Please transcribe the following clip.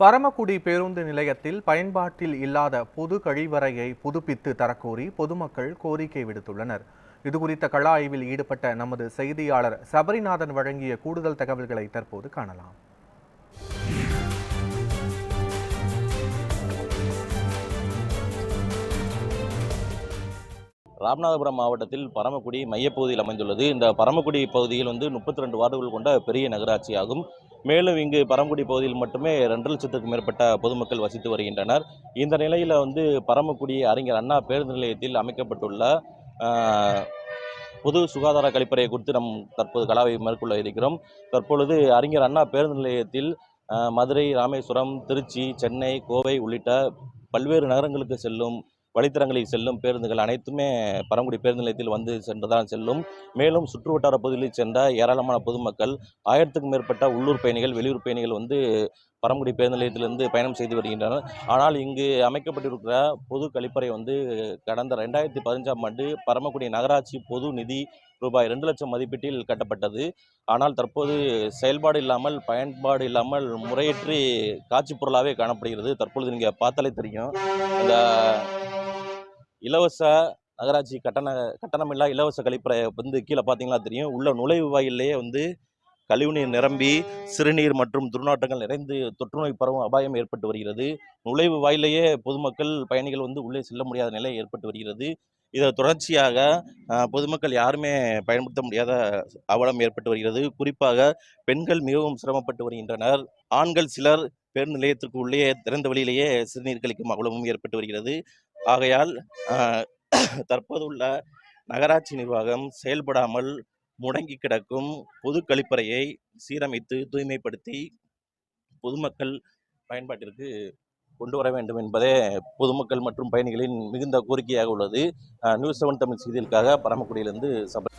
பரமக்குடி பேருந்து நிலையத்தில் பயன்பாட்டில் இல்லாத பொது கழிவறையை புதுப்பித்து தரக்கோரி பொதுமக்கள் கோரிக்கை விடுத்துள்ளனர். இதுகுறித்த கள ஆய்வில் ஈடுபட்ட நமது செய்தியாளர் சபரிநாதன் வழங்கிய கூடுதல் தகவல்களை தற்போது காணலாம். ராமநாதபுரம் மாவட்டத்தில் பரமக்குடி மையப்பகுதியில் அமைந்துள்ளது. இந்த பரமக்குடி பகுதியில் 32 வார்டுகள் கொண்ட பெரிய நகராட்சி ஆகும். மேலும் இங்கு பரமக்குடி பகுதியில் மட்டுமே 2 லட்சத்துக்கும் மேற்பட்ட பொதுமக்கள் வசித்து வருகின்றனர். இந்த நிலையில் பரமக்குடி அறிஞர் அண்ணா பேருந்து நிலையத்தில் அமைக்கப்பட்டுள்ள பொது சுகாதார கழிப்பறை குறித்து நாம் தற்போது கலாவை மேற்கொள்ள இருக்கிறோம். தற்பொழுது அறிஞர் அண்ணா பேருந்து நிலையத்தில் மதுரை, ராமேஸ்வரம், திருச்சி, சென்னை, கோவை உள்ளிட்ட பல்வேறு நகரங்களுக்கு செல்லும் வழித்தடங்களில் செல்லும் பேருந்துகள் அனைத்துமே பரமக்குடி பேருந்து நிலையத்தில் வந்து சென்றுதான் செல்லும். மேலும் சுற்றுவட்டார பகுதிகளில் சென்ற ஏராளமான பொதுமக்கள், 1000க்கும் மேற்பட்ட உள்ளூர் பயணிகள், வெளியூர் பயணிகள் பரமக்குடி பேருந்து நிலையத்திலிருந்து பயணம் செய்து வருகின்றனர். ஆனால் இங்கு அமைக்கப்பட்டிருக்கிற பொது கழிப்பறை கடந்த 2015ஆம் ஆண்டு பரமக்குடி நகராட்சி பொது நிதி ரூபாய் 2 லட்சம் மதிப்பீட்டில் கட்டப்பட்டது. ஆனால் தற்போது செயல்பாடு இல்லாமல், பயன்பாடு இல்லாமல் முறையற்றி காட்சி பொருளாகவே காணப்படுகிறது. தற்பொழுது நீங்கள் பார்த்தாலே தெரியும், இந்த இலவச நகராட்சி கட்டணமில்லா இலவச கழிப்பறை கீழே பார்த்தீங்கன்னா தெரியும், உள்ள நுழைவு வாயிலேயே கழிவுநீர் நிரம்பி சிறுநீர் மற்றும் துர்நாற்றங்கள் நிறைந்து தொற்றுநோய் பரவும் அபாயம் ஏற்பட்டு வருகிறது. நுழைவு வாயிலேயே பொதுமக்கள், பயணிகள் உள்ளே செல்ல முடியாத நிலை ஏற்பட்டு வருகிறது. இதை தொடர்ச்சியாக பொதுமக்கள் யாருமே பயன்படுத்த முடியாத அவலம் ஏற்பட்டு வருகிறது. குறிப்பாக பெண்கள் மிகவும் சிரமப்பட்டு வருகின்றனர். ஆண்கள் சிலர் பேருந்து நிலையத்திற்கு உள்ளே திறந்த வெளியிலேயே சிறுநீர் கழிக்கும் அவலமும் ஏற்பட்டு வருகிறது. ஆகையால் தற்போது உள்ள நகராட்சி நிர்வாகம் செயல்படாமல் முடங்கி கிடக்கும் பொது கழிப்பறையை சீரமைத்து தூய்மைப்படுத்தி பொதுமக்கள் பயன்பாட்டிற்கு கொண்டு வர வேண்டும் என்பதே பொதுமக்கள் மற்றும் பயணிகளின் மிகுந்த கோரிக்கையாக உள்ளது. நியூஸ் 7 தமிழ் செய்திகளுக்காக பரமக்குடியிலிருந்து சபரி.